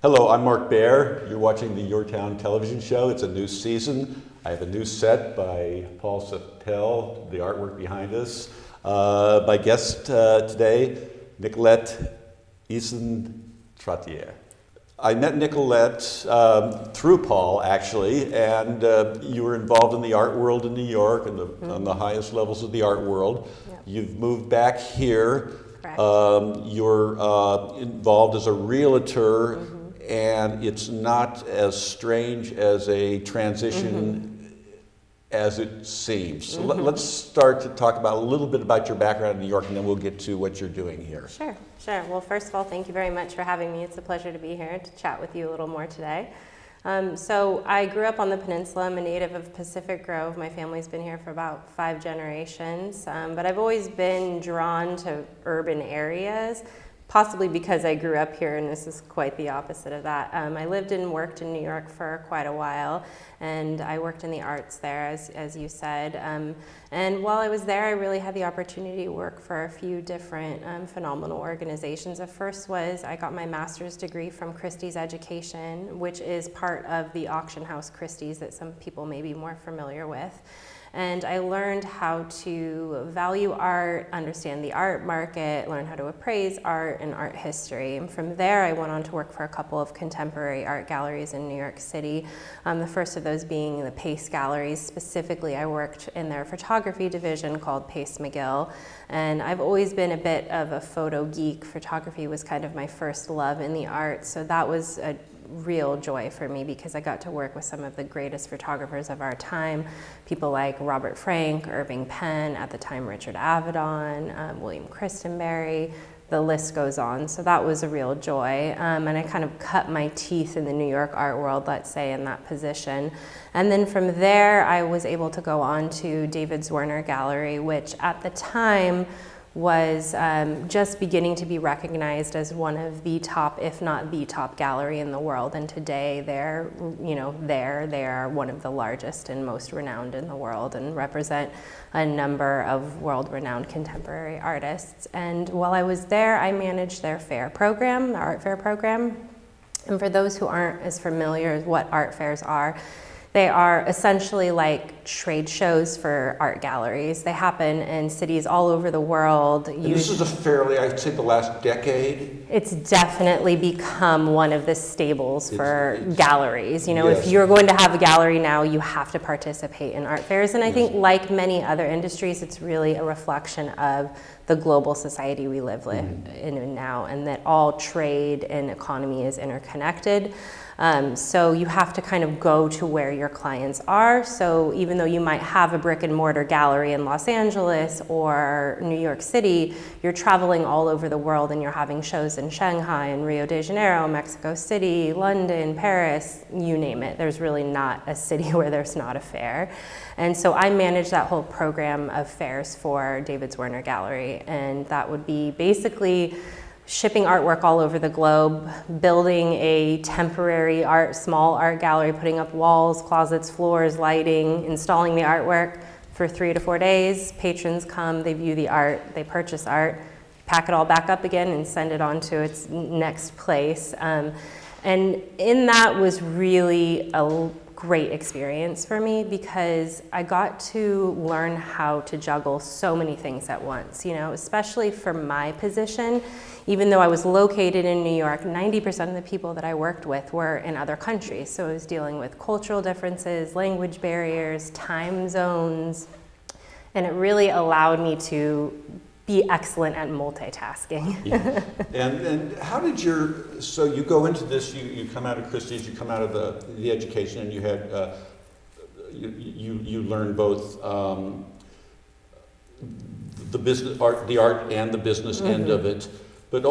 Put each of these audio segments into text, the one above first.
Hello, I'm Mark Baer. You're watching the YourTown television show. It's a new season. I have a new set by Paul Sapel, the artwork behind us. My guest today, Nicolette Eason Trottier. I met Nicolette through Paul, actually, and you were involved in the art world in New York and on the highest levels of the art world. Yep. You've moved back here. Correct. You're involved as a realtor, and it's not as strange as a transition as it seems. So let's start to talk about a little bit about your background in New York, and then we'll get to what you're doing here. Sure. Well, first of all, thank you very much for having me. It's a pleasure to be here to chat with you a little more today. So I grew up on the peninsula. I'm a native of Pacific Grove. My family's been here for about 5 generations, but I've always been drawn to urban areas, possibly because I grew up here, and this is quite the opposite of that. I lived and worked in New York for quite a while, and I worked in the arts there, as you said. And while I was there, I really had the opportunity to work for a few different phenomenal organizations. The first was I got my master's degree from Christie's Education, which is part of the auction house Christie's that some people may be more familiar with. And I learned how to value art, understand the art market, learn how to appraise art and art history. And from there, I went on to work for a couple of contemporary art galleries in New York City. The first of those being the Pace Galleries. Specifically, I worked in their photography division called Pace McGill. And I've always been a bit of a photo geek. Photography was kind of my first love in the arts. So that was a real joy for me because I got to work with some of the greatest photographers of our time, people like Robert Frank, Irving Penn, at the time Richard Avedon, William Christenberry, the list goes on. So that was a real joy. And I kind of cut my teeth in the New York art world, let's say, in that position. And then from there, I was able to go on to David Zwirner Gallery, which at the time was just beginning to be recognized as one of the top, if not the top gallery in the world. And today they are one of the largest and most renowned in the world and represent a number of world-renowned contemporary artists. And while I was there, I managed their fair program, the art fair program. And for those who aren't as familiar with what art fairs are, they are essentially like trade shows for art galleries. They happen in cities all over the world. And this is a fairly, I'd say, the last decade. It's definitely become one of the staples for galleries. You know, Yes. if you're going to have a gallery now, you have to participate in art fairs. And I think, like many other industries, it's really a reflection of the global society we live in now, and that all trade and economy is interconnected. So you have to kind of go to where your clients are. So even though you might have a brick and mortar gallery in Los Angeles or New York City, you're traveling all over the world and you're having shows in Shanghai and Rio de Janeiro, Mexico City, London, Paris, you name it. There's really not a city where there's not a fair. And so I manage that whole program of fairs for David Zwirner Gallery. And that would be basically shipping artwork all over the globe, building a temporary small art gallery, putting up walls, closets, floors, lighting, installing the artwork for 3 to 4 days. Patrons come, they view the art, they purchase art, pack it all back up again and send it on to its next place. And in that was really a great experience for me because I got to learn how to juggle so many things at once, you know, especially for my position. Even though I was located in New York, 90% of the people that I worked with were in other countries. So I was dealing with cultural differences, language barriers, time zones, and it really allowed me to be excellent at multitasking. Yeah. And how did so you go into this, you come out of Christie's, you come out of the education, and you had, you learned both the business, the art and the business end of it. But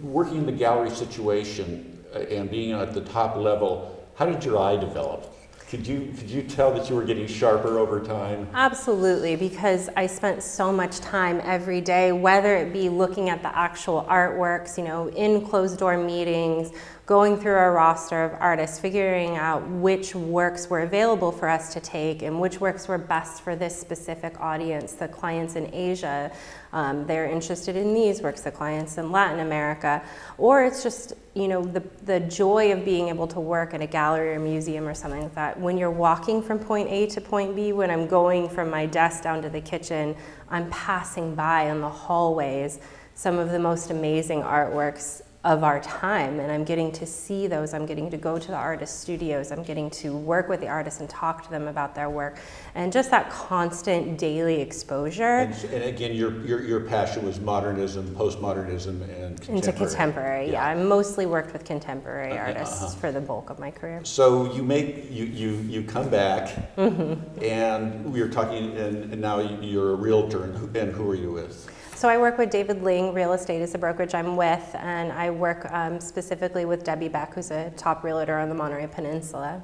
working in the gallery situation and being at the top level, how did your eye develop? Could you tell that you were getting sharper over time? Absolutely, because I spent so much time every day, whether it be looking at the actual artworks, you know, in closed door meetings going through our roster of artists, figuring out which works were available for us to take and which works were best for this specific audience. The clients in Asia, they're interested in these works, the clients in Latin America, or it's just, you know, the joy of being able to work at a gallery or museum or something like that. When you're walking from point A to point B, when I'm going from my desk down to the kitchen, I'm passing by in the hallways some of the most amazing artworks of our time, and I'm getting to see those. I'm getting to go to the artist studios. I'm getting to work with the artists and talk to them about their work, and just that constant daily exposure. And again, your passion was modernism, postmodernism, and contemporary. Into contemporary, yeah. I mostly worked with contemporary artists for the bulk of my career. So you come back, and we were talking, and now you're a realtor, and who are you with? So I work with David Ling Real Estate is a brokerage I'm with, and I work specifically with Debbie Beck, who's a top realtor on the Monterey Peninsula.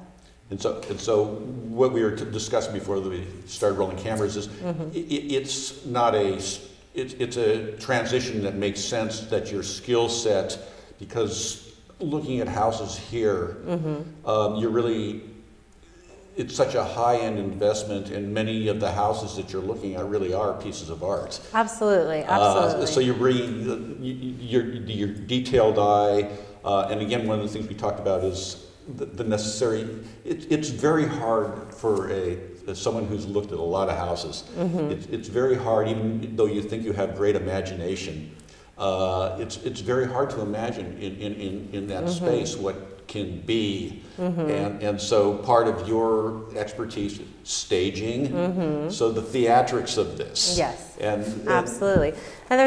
And so what we were discussing before we started rolling cameras is it's not it's a transition that makes sense, that your skill set, because looking at houses here, you're really, it's such a high-end investment, and many of the houses that you're looking at really are pieces of art. Absolutely, absolutely. So you're bringing your detailed eye, and again, one of the things we talked about is the necessary. It's very hard for someone who's looked at a lot of houses. It's very hard, even though you think you have great imagination. It's very hard to imagine in that space what can be, and so part of your expertise is staging, so the theatrics of this. Yes, and absolutely. And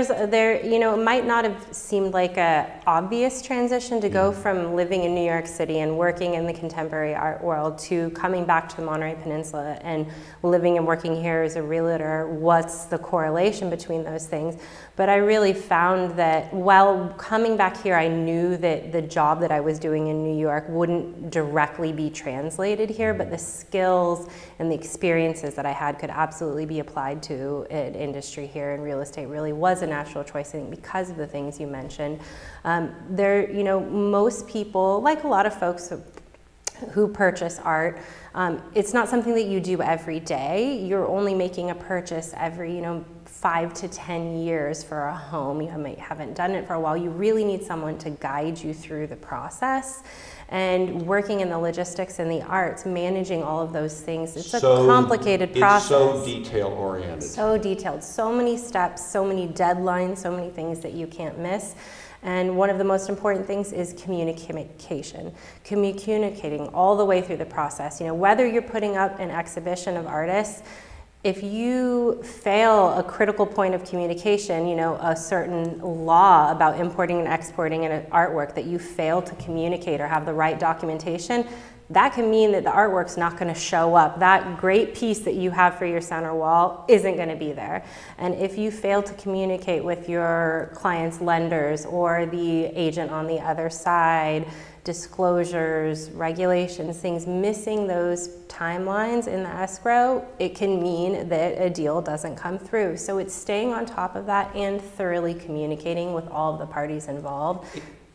you know, it might not have seemed like a obvious transition to go from living in New York City and working in the contemporary art world to coming back to the Monterey Peninsula and living and working here as a realtor. What's the correlation between those things? But I really found that while coming back here, I knew that the job that I was doing in New York wouldn't directly be translated here, but the skills and the experiences that I had could absolutely be applied to an industry here, and real estate really was a natural choice, I think, because of the things you mentioned. You know, most people, like a lot of folks who purchase art, it's not something that you do every day. You're only making a purchase every, 5 to 10 years for a home. You haven't done it for a while. You really need someone to guide you through the process. And working in the logistics and the arts, managing all of those things, it's a complicated process. It's so detail-oriented. So detailed. So many steps, so many deadlines, so many things that you can't miss. And one of the most important things is communication. Communicating all the way through the process. Whether you're putting up an exhibition of artists, if you fail a critical point of communication, a certain law about importing and exporting an artwork that you fail to communicate or have the right documentation, that can mean that the artwork's not going to show up. That great piece that you have for your center wall isn't going to be there. And if you fail to communicate with your client's lenders or the agent on the other side, disclosures, regulations, things, missing those timelines in the escrow, it can mean that a deal doesn't come through. So it's staying on top of that and thoroughly communicating with all of the parties involved.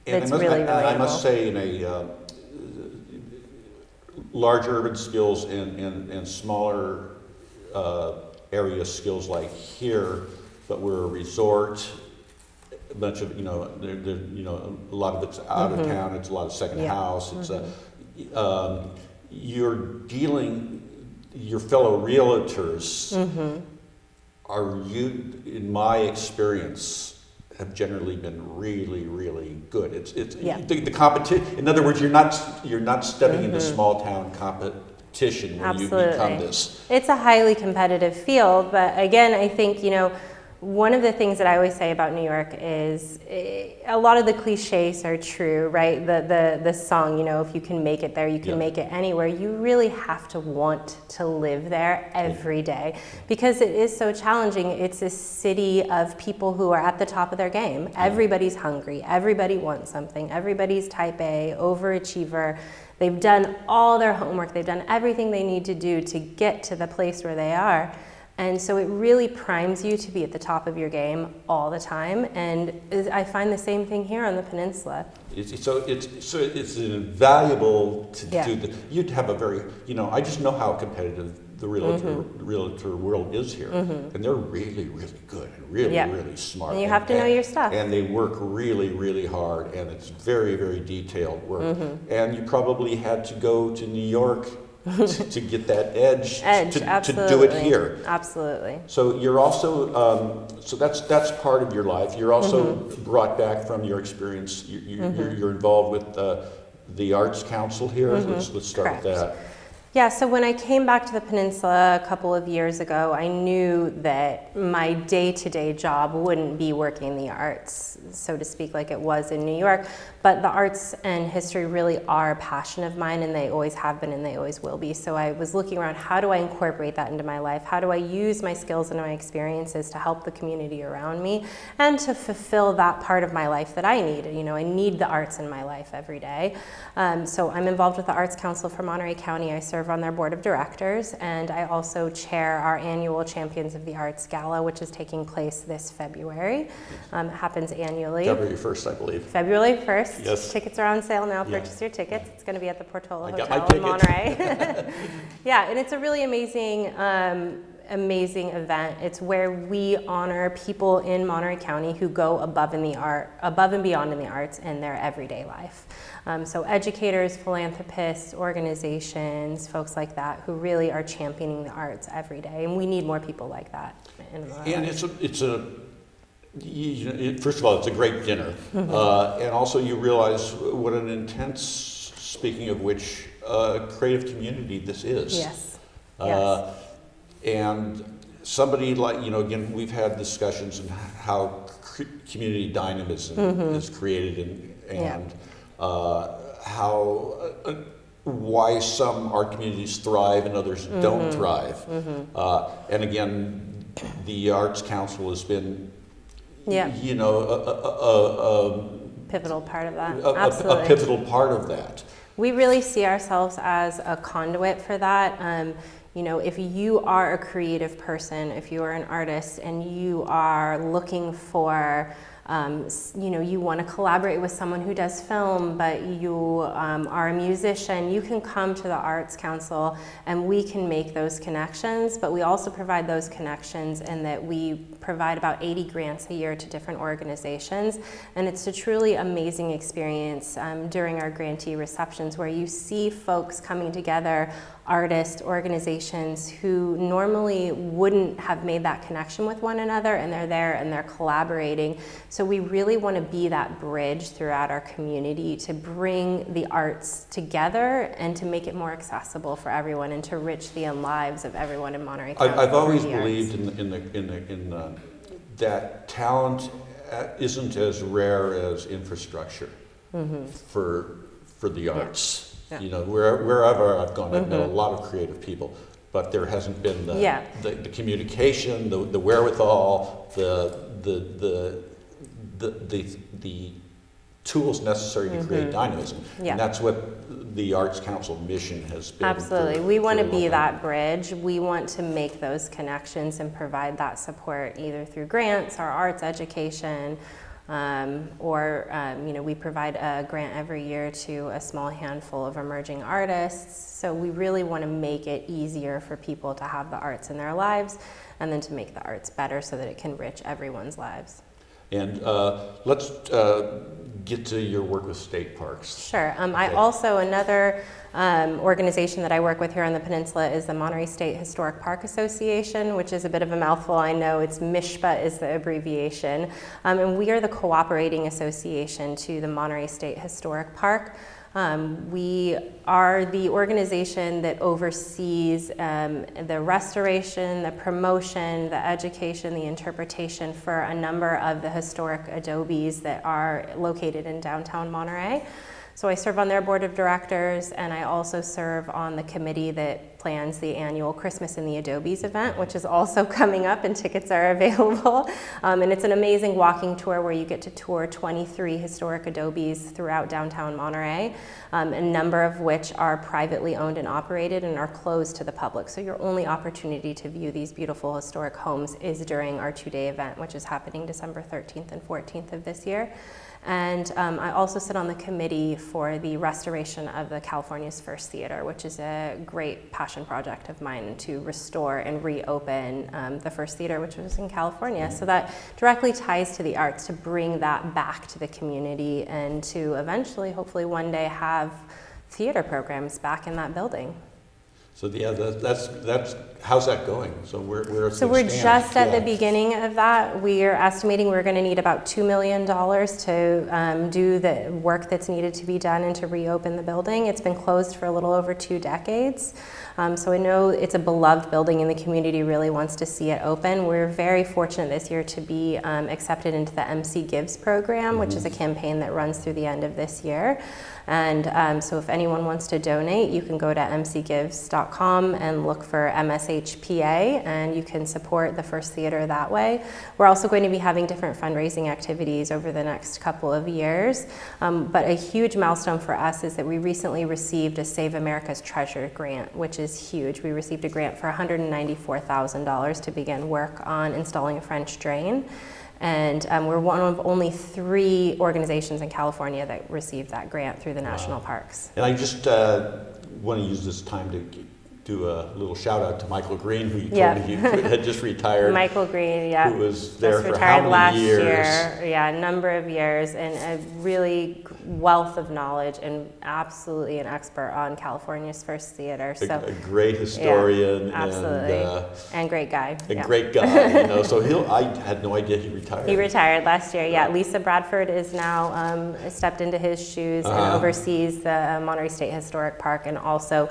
That's really valuable. I must say, in a large urban skills and smaller area skills like here, but we're a resort. A bunch of, a lot of it's out of town. It's a lot of second house. It's you're dealing, your fellow realtors in my experience, have generally been really, really good. It's the competition. In other words, you're not stepping into small town competition when you become this. It's a highly competitive field, but again, I think one of the things that I always say about New York is a lot of the cliches are true, right? The song, if you can make it there, you can make it anywhere. You really have to want to live there every day because it is so challenging. It's a city of people who are at the top of their game. Everybody's hungry. Everybody wants something. Everybody's type A, overachiever. They've done all their homework. They've done everything they need to do to get to the place where they are. And so it really primes you to be at the top of your game all the time. And I find the same thing here on the peninsula. It's invaluable to Yeah. do the, you'd have a very, I just know how competitive the realtor world is here. And they're really, really good and really, Yeah. really smart. And you have to know your stuff. And they work really, really hard, and it's very, very detailed work. And you probably had to go to New York to get that edge, to do it here. Absolutely. So you're also, so that's part of your life. You're also brought back from your experience. You're involved with the Arts Council here. Let's start Correct. with that. Yeah, so when I came back to the peninsula a couple of years ago, I knew that my day-to-day job wouldn't be working the arts, so to speak, like it was in New York. But the arts and history really are a passion of mine, and they always have been and they always will be. So I was looking around, how do I incorporate that into my life? How do I use my skills and my experiences to help the community around me and to fulfill that part of my life that I need? I need the arts in my life every day. So I'm involved with the Arts Council for Monterey County. I serve on their board of directors, and I also chair our annual Champions of the Arts Gala, which is taking place this February. It happens annually. February 1st, I believe. February 1st. Yes. Tickets are on sale now. Yeah. Purchase your tickets. It's going to be at the Portola I got my Hotel in ticket. Monterey. Yeah, and it's a really amazing amazing event. It's where we honor people in Monterey County who go above and beyond in the arts in their everyday life. So educators, philanthropists, organizations, folks like that who really are championing the arts every day, and we need more people like that in our And lives. first of all, it's a great dinner, and also you realize what an intense, speaking of which, creative community this is. Yes. Yes. And somebody like, again, we've had discussions on how community dynamism is created and how why some art communities thrive and others don't thrive. And again, the Arts Council has been, Pivotal part of that. a Absolutely. pivotal part of that. We really see ourselves as a conduit for that. If you are a creative person, if you are an artist and you are looking for, you want to collaborate with someone who does film, but you are a musician, you can come to the Arts Council and we can make those connections. But we also provide those connections in that we provide about 80 grants a year to different organizations. And it's a truly amazing experience during our grantee receptions where you see folks coming together, artists, organizations who normally wouldn't have made that connection with one another, and they're there and they're collaborating. So we really want to be that bridge throughout our community to bring the arts together and to make it more accessible for everyone and to enrich the lives of everyone in Monterey County. I've always through the arts. believed that talent isn't as rare as infrastructure for the arts. Yeah. Wherever I've gone, I've met a lot of creative people, but there hasn't been the communication, the wherewithal, the tools necessary to create dynamism. Yeah. And that's what the Arts Council mission has been. Absolutely. We want to be that bridge. We want to make those connections and provide that support either through grants or arts education, we provide a grant every year to a small handful of emerging artists. So we really want to make it easier for people to have the arts in their lives and then to make the arts better so that it can enrich everyone's lives. And let's get to your work with state parks. Sure. I also, another organization that I work with here on the peninsula is the Monterey State Historic Park Association, which is a bit of a mouthful, I know. It's MISHPA is the abbreviation. And we are the cooperating association to the Monterey State Historic Park. We are the organization that oversees the restoration, the promotion, the education, the interpretation for a number of the historic adobes that are located in downtown Monterey. So I serve on their board of directors, and I also serve on the committee that plans the annual Christmas in the Adobes event, which is also coming up, and tickets are available. And it's an amazing walking tour where you get to tour 23 historic adobes throughout downtown Monterey, a number of which are privately owned and operated and are closed to the public. So your only opportunity to view these beautiful historic homes is during our 2-day event, which is happening December 13th and 14th of this year. And I also sit on the committee for the restoration of the California's First Theater, which is a great passion project of mine to restore and reopen the First Theater, which was in California. So that directly ties to the arts, to bring that back to the community and to eventually, hopefully one day, have theater programs back in that building. So yeah, that's how's that going? So we're just at the beginning of that. We are estimating we're going to need about $2 million to do the work that's needed to be done and to reopen the building. It's been closed for a little over 2 decades. So I know it's a beloved building and the community really wants to see it open. We're very fortunate this year to be accepted into the MC Gives program, which is a campaign that runs through the end of this year. And so if anyone wants to donate, you can go to mcgives.com and look for MSHPA, and you can support the First Theater that way. We're also going to be having different fundraising activities over the next couple of years. But a huge milestone for us is that we recently received a Save America's Treasure grant, which is huge. We received a grant for $194,000 to begin work on installing a French drain. And we're one of only 3 organizations in California that received that grant through the national parks. And I just want to use this time to do a little shout out to Michael Green, who you told me had just retired. Michael Green, who was there for how many last years? Year. Yeah, a number of years, and a really wealth of knowledge, and absolutely an expert on California's First Theater. So a great historian, absolutely, and great guy. Great guy. So I had no idea he retired. He retired last year. Yeah, Lisa Bradford is now stepped into his shoes and oversees the Monterey State Historic Park, and also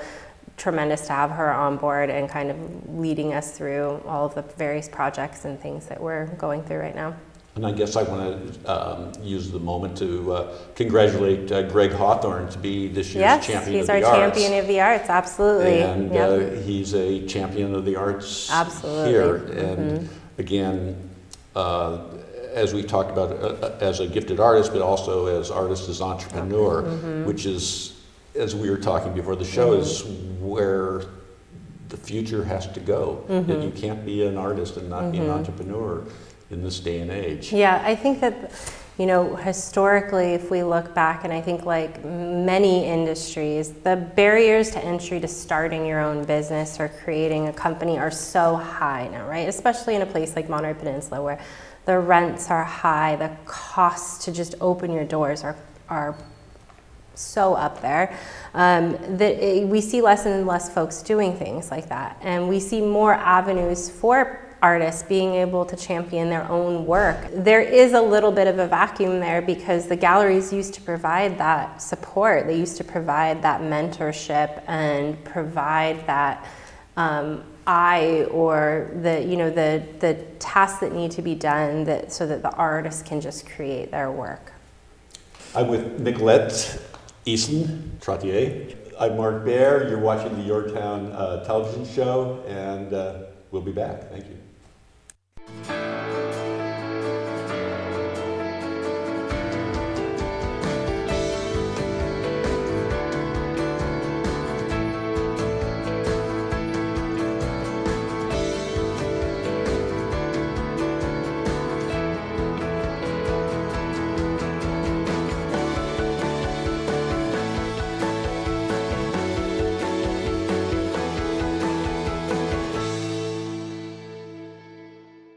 tremendous to have her on board and kind of leading us through all of the various projects and things that we're going through right now. And I guess I want to use the moment to congratulate Greg Hawthorne to be this year's champion of the arts. Yes, he's our champion of the arts, absolutely. And he's a champion of the arts here. And again, as we talked about, as a gifted artist, but also as artist, as entrepreneur, which is, as we were talking before the show, is where the future has to go. That you can't be an artist and not be an entrepreneur in this day and age. Yeah, I think that, historically, if we look back, and I think like many industries, the barriers to entry to starting your own business or creating a company are so high now, right? Especially in a place like Monterey Peninsula, where the rents are high, the costs to just open your doors are so up there, that we see less and less folks doing things like that. And we see more avenues for artists being able to champion their own work. There is a little bit of a vacuum there because the galleries used to provide that support. They used to provide that mentorship and provide that eye, or the tasks that need to be done so that the artists can just create their work. I'm with Nicolette Eason Trottier. I'm Mark Baer. You're watching the YourTown television show, and we'll be back. Thank you.